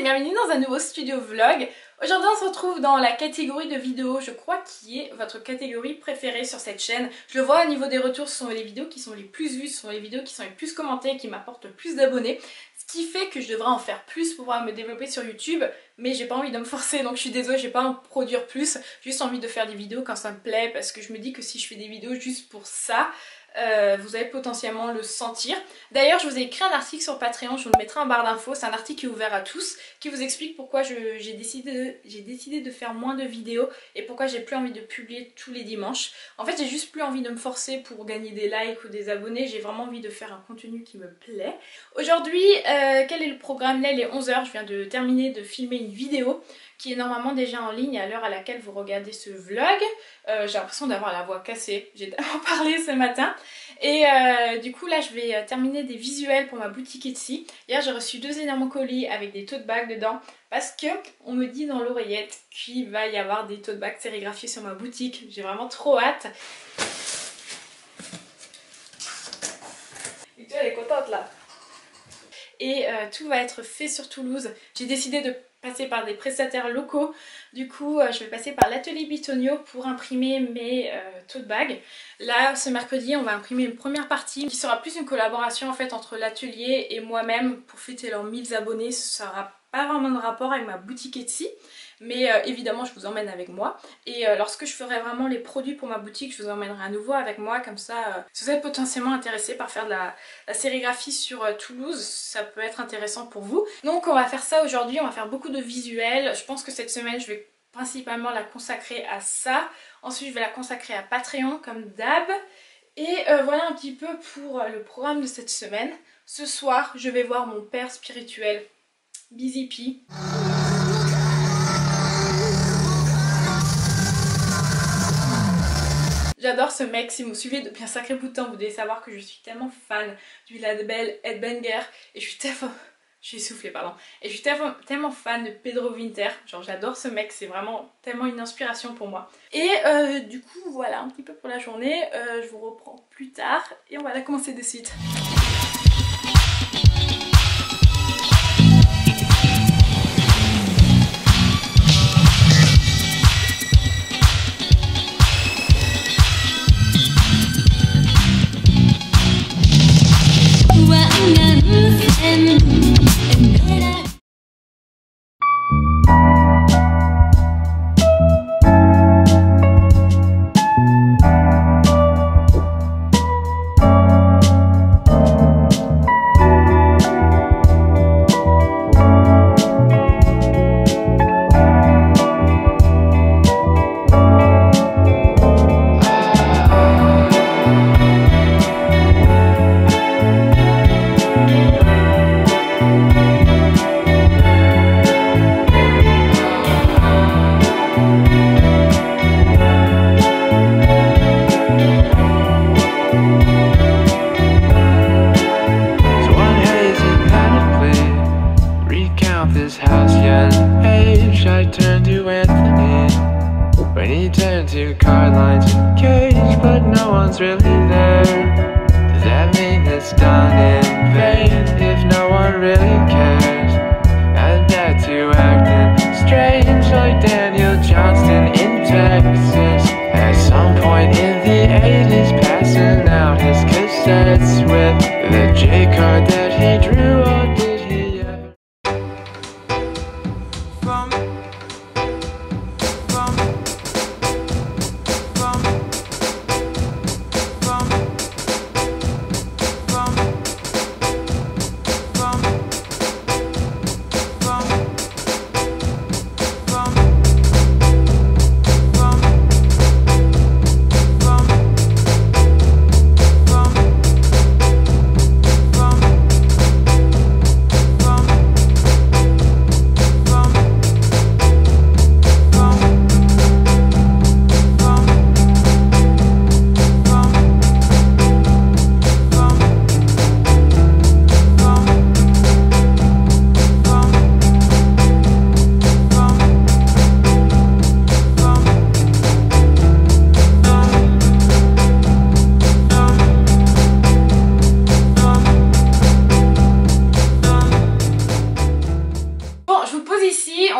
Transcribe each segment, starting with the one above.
bienvenue dans un nouveau studio vlog. Aujourd'hui on se retrouve dans la catégorie de vidéos, je crois, qui est votre catégorie préférée sur cette chaîne. Je le vois au niveau des retours, ce sont les vidéos qui sont les plus vues, ce sont les vidéos qui sont les plus commentées, qui m'apportent le plus d'abonnés. Ce qui fait que je devrais en faire plus pour pouvoir me développer sur YouTube, mais j'ai pas envie de me forcer, donc je suis désolée, j'ai pas envie de produire plus. J'ai juste envie de faire des vidéos quand ça me plaît, parce que je me dis que si je fais des vidéos juste pour ça, vous allez potentiellement le sentir. D'ailleurs, je vous ai écrit un article sur Patreon, je vous le mettrai en barre d'infos. C'est un article qui est ouvert à tous, qui vous explique pourquoi j'ai décidé de faire moins de vidéos et pourquoi j'ai plus envie de publier tous les dimanches. En fait, j'ai juste plus envie de me forcer pour gagner des likes ou des abonnés. J'ai vraiment envie de faire un contenu qui me plaît. Aujourd'hui, quel est le programme? Là, il est 11 h, je viens de terminer de filmer une vidéo qui est normalement déjà en ligne à l'heure à laquelle vous regardez ce vlog. J'ai l'impression d'avoir la voix cassée, j'ai tellement parlé ce matin. Et du coup là je vais terminer des visuels pour ma boutique Etsy. Hier j'ai reçu 2 énormes colis avec des tote bags dedans parce que on me dit dans l'oreillette qu'il va y avoir des tote bags sérigraphiés sur ma boutique. J'ai vraiment trop hâte. Et tu elle est contente là. Et tout va être fait sur Toulouse. J'ai décidé de passer par des prestataires locaux. Du coup je vais passer par l'atelier Bitonio pour imprimer mes tote bags. Là ce mercredi on va imprimer une première partie qui sera plus une collaboration en fait entre l'atelier et moi-même pour fêter leurs 1000 abonnés. Ça n'aura pas vraiment de rapport avec ma boutique Etsy, mais évidemment je vous emmène avec moi. Et lorsque je ferai vraiment les produits pour ma boutique, je vous emmènerai à nouveau avec moi, comme ça si vous êtes potentiellement intéressé par faire de la sérigraphie sur Toulouse, ça peut être intéressant pour vous. Donc on va faire ça aujourd'hui, on va faire beaucoup de visuels. Je pense que cette semaine je vais principalement la consacrer à ça. Ensuite je vais la consacrer à Patreon comme d'hab. Et voilà un petit peu pour le programme de cette semaine. Ce soir je vais voir mon père spirituel, Busy P. J'adore ce mec, si vous me suivez depuis un sacré bout de temps, vous devez savoir que je suis tellement fan du label Headbanger et je suis tellement... Je suis essoufflée, pardon. Et je suis tellement fan de Pedro Winter. Genre j'adore ce mec, c'est vraiment tellement une inspiration pour moi. Et du coup voilà un petit peu pour la journée. Je vous reprends plus tard et on va la commencer de suite.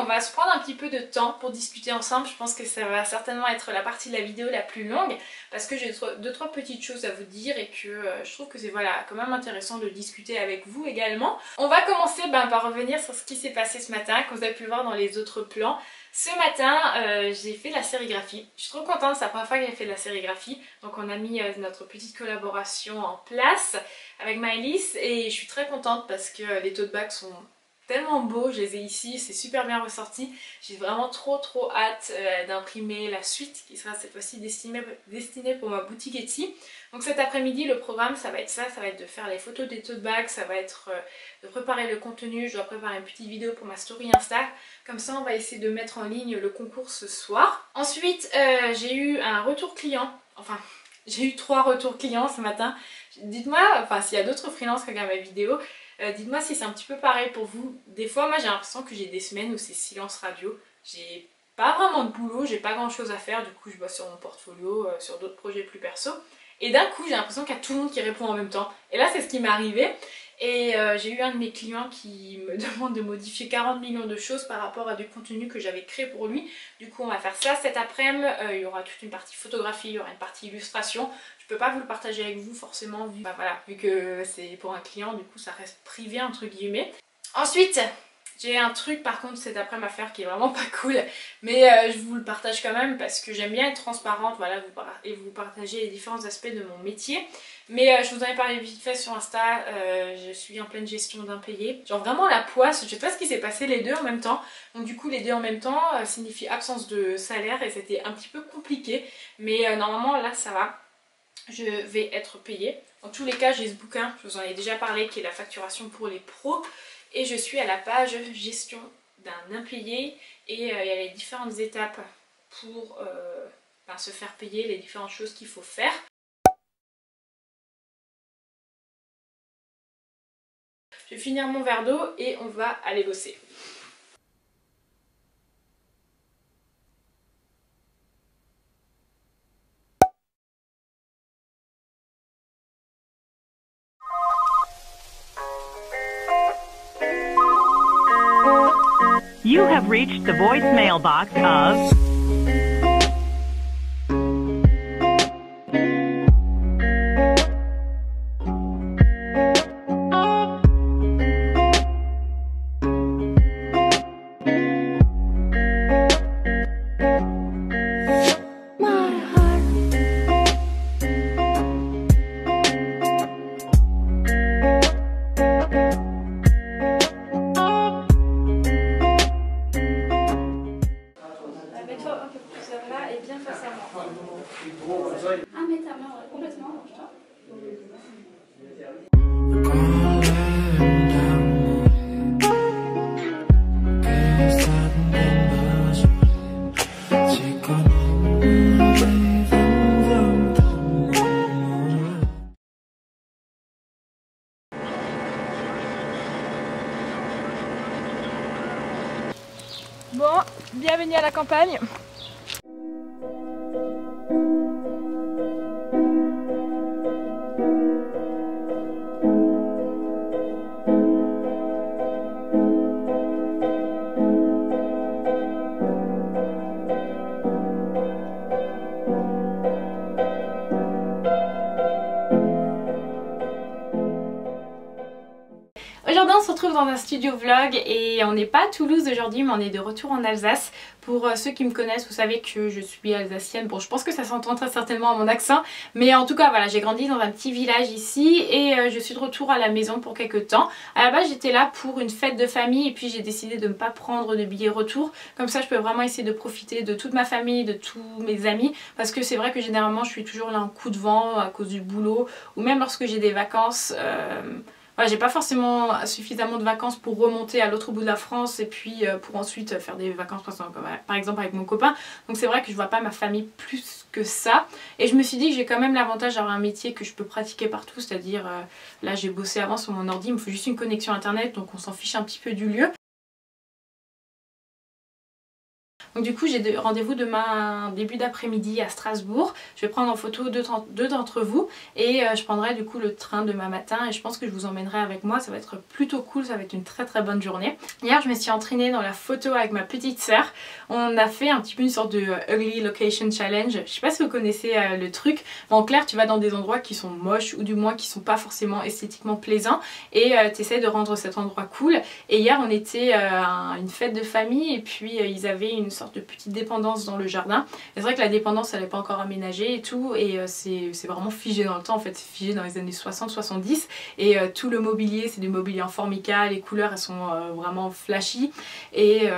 on va se prendre un petit peu de temps pour discuter ensemble. Je pense que ça va certainement être la partie de la vidéo la plus longue parce que j'ai 2-3 petites choses à vous dire et que je trouve que c'est voilà, quand même intéressant de discuter avec vous également. On va commencer par revenir sur ce qui s'est passé ce matin, comme vous avez pu le voir dans les autres plans. Ce matin, j'ai fait de la sérigraphie. Je suis trop contente, c'est la première fois que j'ai fait de la sérigraphie. Donc on a mis notre petite collaboration en place avec Maëlys et je suis très contente parce que les tote bags sont tellement beaux, je les ai ici, c'est super bien ressorti. J'ai vraiment trop hâte d'imprimer la suite qui sera cette fois-ci destinée pour ma boutique Etsy. Donc cet après-midi le programme ça va être ça, ça va être de faire les photos des tote bags, ça va être de préparer le contenu, je dois préparer une petite vidéo pour ma story Insta. Comme ça on va essayer de mettre en ligne le concours ce soir. Ensuite j'ai eu un retour client, enfin j'ai eu 3 retours clients ce matin. Dites-moi, enfin s'il y a d'autres freelances qui regardent ma vidéo, dites-moi si c'est un petit peu pareil pour vous. Des fois moi j'ai l'impression que j'ai des semaines où c'est silence radio. J'ai pas vraiment de boulot, j'ai pas grand chose à faire, du coup je bosse sur mon portfolio, sur d'autres projets plus perso. Et d'un coup j'ai l'impression qu'il y a tout le monde qui répond en même temps. Et là c'est ce qui m'est arrivé. Et j'ai eu un de mes clients qui me demande de modifier 40 millions de choses par rapport à du contenu que j'avais créé pour lui. Du coup on va faire ça cet après-midi. Il y aura toute une partie photographie, il y aura une partie illustration. Je peux pas vous le partager avec vous forcément vu, vu que c'est pour un client, du coup ça reste privé entre guillemets. Ensuite j'ai un truc par contre cet après-midi à faire qui est vraiment pas cool, mais je vous le partage quand même parce que j'aime bien être transparente, voilà, et vous partager les différents aspects de mon métier. Mais je vous en ai parlé vite fait sur Insta, je suis en pleine gestion d'impayés. Genre vraiment la poisse, je sais pas ce qui s'est passé les deux en même temps. Donc du coup les deux en même temps signifie absence de salaire et c'était un petit peu compliqué. Mais normalement là ça va, je vais être payée. En tous les cas j'ai ce bouquin, je vous en ai déjà parlé, qui est la facturation pour les pros. Et je suis à la page gestion d'un impayé et il y a les différentes étapes pour se faire payer, les différentes choses qu'il faut faire. Je vais finir mon verre d'eau et on va aller bosser. You have reached the voicemail box of... Ah mais ta main complètement, range-toi. Bon, bienvenue à la campagne. Aujourd'hui on se retrouve dans un studio vlog et on n'est pas à Toulouse aujourd'hui mais on est de retour en Alsace. Pour ceux qui me connaissent, vous savez que je suis alsacienne. Bon, je pense que ça s'entend très certainement à mon accent, mais en tout cas voilà, j'ai grandi dans un petit village ici et je suis de retour à la maison pour quelques temps. À la base j'étais là pour une fête de famille et puis j'ai décidé de ne pas prendre de billets retour, comme ça je peux vraiment essayer de profiter de toute ma famille, de tous mes amis, parce que c'est vrai que généralement je suis toujours là en coup de vent à cause du boulot ou même lorsque j'ai des vacances. Voilà, j'ai pas forcément suffisamment de vacances pour remonter à l'autre bout de la France et puis pour ensuite faire des vacances par exemple avec mon copain. Donc c'est vrai que je vois pas ma famille plus que ça. Et je me suis dit que j'ai quand même l'avantage d'avoir un métier que je peux pratiquer partout. C'est-à-dire, là j'ai bossé avant sur mon ordi, il me faut juste une connexion internet, donc on s'en fiche un petit peu du lieu. Donc du coup j'ai rendez-vous demain début d'après-midi à Strasbourg. Je vais prendre en photo deux d'entre vous et je prendrai du coup le train demain matin et je pense que je vous emmènerai avec moi. Ça va être plutôt cool, ça va être une très bonne journée. Hier je me suis entraînée dans la photo avec ma petite sœur. On a fait un petit peu une sorte de Ugly Location Challenge. Je sais pas si vous connaissez le truc. En clair tu vas dans des endroits qui sont moches ou du moins qui sont pas forcément esthétiquement plaisants et tu essaies de rendre cet endroit cool. Et hier on était à une fête de famille et puis ils avaient une sorte de petite dépendance dans le jardin. C'est vrai que la dépendance elle n'est pas encore aménagée et tout et c'est vraiment figé dans le temps en fait, c'est figé dans les années 60-70 et tout le mobilier c'est du mobilier en formica, les couleurs elles sont vraiment flashy et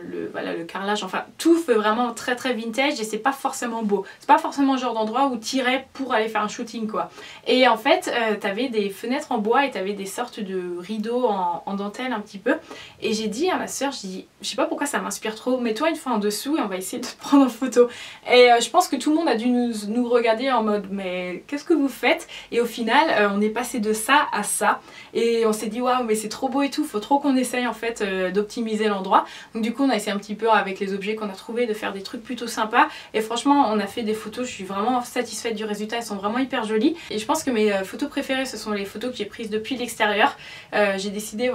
le carrelage, enfin tout fait vraiment très vintage et c'est pas forcément beau. C'est pas forcément le genre d'endroit où t'irais pour aller faire un shooting quoi. Et en fait t'avais des fenêtres en bois et t'avais des sortes de rideaux en dentelle un petit peu et j'ai dit à ma soeur, je sais pas pourquoi ça m'inspire trop, mets-toi une fois en dessous et on va essayer de te prendre en photo. Et je pense que tout le monde a dû nous regarder en mode mais qu'est-ce que vous faites? Et au final on est passé de ça à ça et on s'est dit waouh mais c'est trop beau et tout, faut trop qu'on essaye en fait d'optimiser l'endroit. Donc du coup on a essayé un petit peu avec les objets qu'on a trouvés de faire des trucs plutôt sympas et franchement on a fait des photos, je suis vraiment satisfaite du résultat, elles sont vraiment hyper jolies et je pense que mes photos préférées ce sont les photos que j'ai prises depuis l'extérieur. J'ai décidé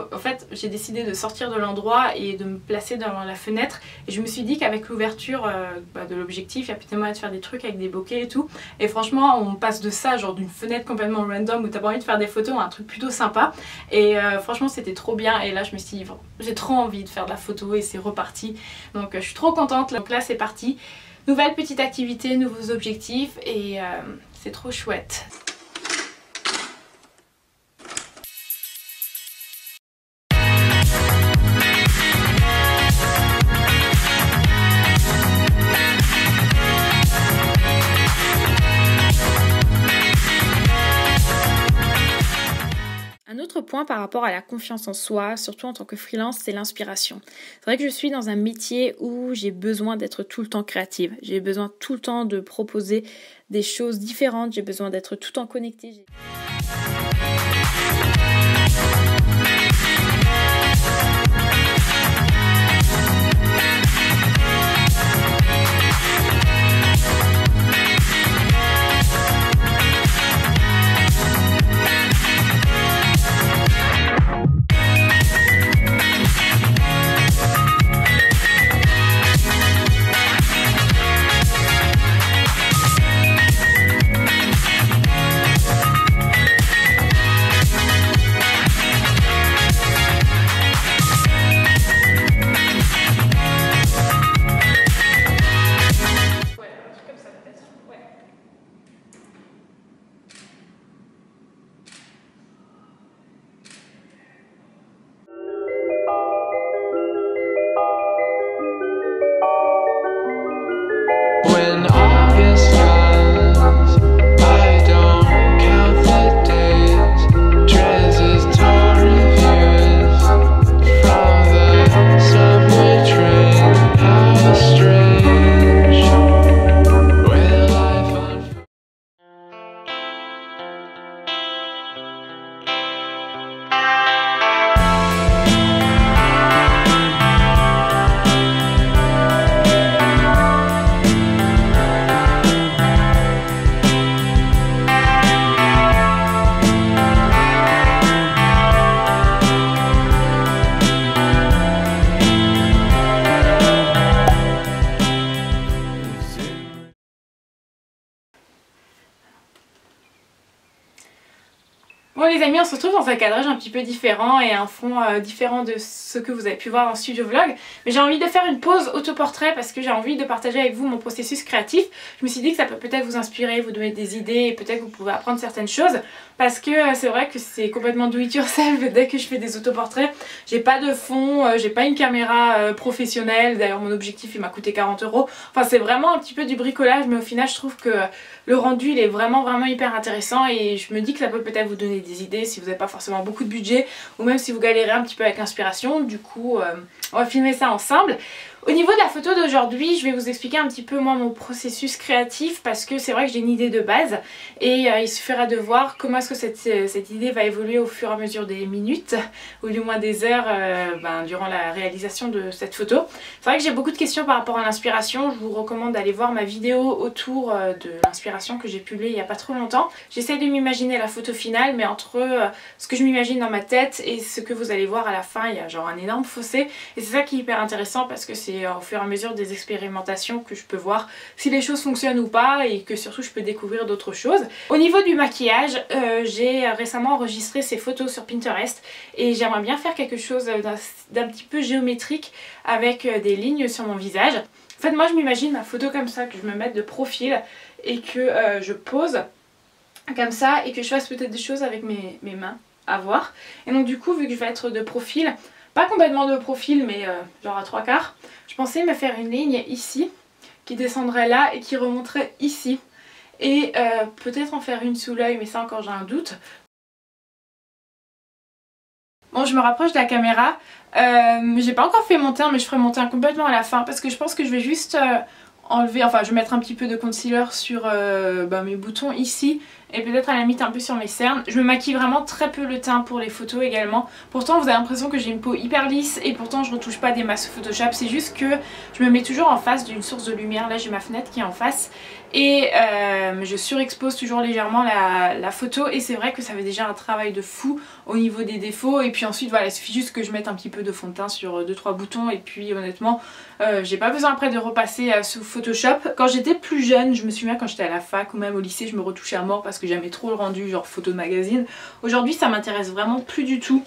de sortir de l'endroit et de me placer devant la fenêtre et je me suis dit qu'avec l'ouverture de l'objectif il y a peut-être moyen de faire des trucs avec des bokeh et tout et franchement on passe de ça genre d'une fenêtre complètement random où t'as pas envie de faire des photos à un truc plutôt sympa et franchement c'était trop bien et là je me suis dit bon, j'ai trop envie de faire de la photo et c'est reparti donc je suis trop contente. Donc là c'est parti, nouvelle petite activité, nouveaux objectifs et c'est trop chouette. Un autre point par rapport à la confiance en soi, surtout en tant que freelance, c'est l'inspiration. C'est vrai que je suis dans un métier où j'ai besoin d'être tout le temps créative. J'ai besoin tout le temps de proposer des choses différentes, j'ai besoin d'être tout le temps connectée. Bon les amis, on se retrouve dans un cadrage un petit peu différent et un fond différent de ce que vous avez pu voir en studio vlog. Mais j'ai envie de faire une pause autoportrait parce que j'ai envie de partager avec vous mon processus créatif. Je me suis dit que ça peut peut-être vous inspirer, vous donner des idées et peut-être que vous pouvez apprendre certaines choses. Parce que c'est vrai que c'est complètement do it yourself dès que je fais des autoportraits. J'ai pas de fond, j'ai pas une caméra professionnelle. D'ailleurs mon objectif il m'a coûté 40 €. Enfin c'est vraiment un petit peu du bricolage mais au final je trouve que le rendu il est vraiment hyper intéressant et je me dis que ça peut peut-être vous donner des des idées si vous n'avez pas forcément beaucoup de budget ou même si vous galérez un petit peu avec l'inspiration. Du coup on va filmer ça ensemble. Au niveau de la photo d'aujourd'hui, je vais vous expliquer un petit peu moi mon processus créatif parce que c'est vrai que j'ai une idée de base et il suffira de voir comment est-ce que cette idée va évoluer au fur et à mesure des minutes ou du moins des heures durant la réalisation de cette photo. C'est vrai que j'ai beaucoup de questions par rapport à l'inspiration, je vous recommande d'aller voir ma vidéo autour de l'inspiration que j'ai publiée il n'y a pas trop longtemps. J'essaie de m'imaginer la photo finale mais entre ce que je m'imagine dans ma tête et ce que vous allez voir à la fin, il y a genre un énorme fossé et c'est ça qui est hyper intéressant parce que c'est au fur et à mesure des expérimentations que je peux voir si les choses fonctionnent ou pas et que surtout je peux découvrir d'autres choses. Au niveau du maquillage, j'ai récemment enregistré ces photos sur Pinterest et j'aimerais bien faire quelque chose d'un petit peu géométrique avec des lignes sur mon visage. En fait moi je m'imagine ma photo comme ça, que je me mette de profil et que je pose comme ça et que je fasse peut-être des choses avec mes mains à voir. Et donc du coup vu que je vais être de profil, pas complètement de profil mais genre à 3/4, je pensais me faire une ligne ici qui descendrait là et qui remonterait ici et peut-être en faire une sous l'œil mais ça encore j'ai un doute. Bon je me rapproche de la caméra, j'ai pas encore fait mon teint mais je ferai mon teint complètement à la fin parce que je pense que je vais juste enlever, enfin je vais mettre un petit peu de concealer sur mes boutons ici et peut-être à la limite un peu sur mes cernes. Je me maquille vraiment très peu le teint pour les photos également. Pourtant vous avez l'impression que j'ai une peau hyper lisse et pourtant je retouche pas des masses Photoshop. C'est juste que je me mets toujours en face d'une source de lumière. Là j'ai ma fenêtre qui est en face et je surexpose toujours légèrement la photo et c'est vrai que ça fait déjà un travail de fou au niveau des défauts. Et puis ensuite voilà, il suffit juste que je mette un petit peu de fond de teint sur 2-3 boutons et puis honnêtement j'ai pas besoin après de repasser sous Photoshop. Quand j'étais plus jeune, je me souviens quand j'étais à la fac ou même au lycée, je me retouchais à mort parce que j'aimais trop le rendu genre photo de magazine. Aujourd'hui ça m'intéresse vraiment plus du tout.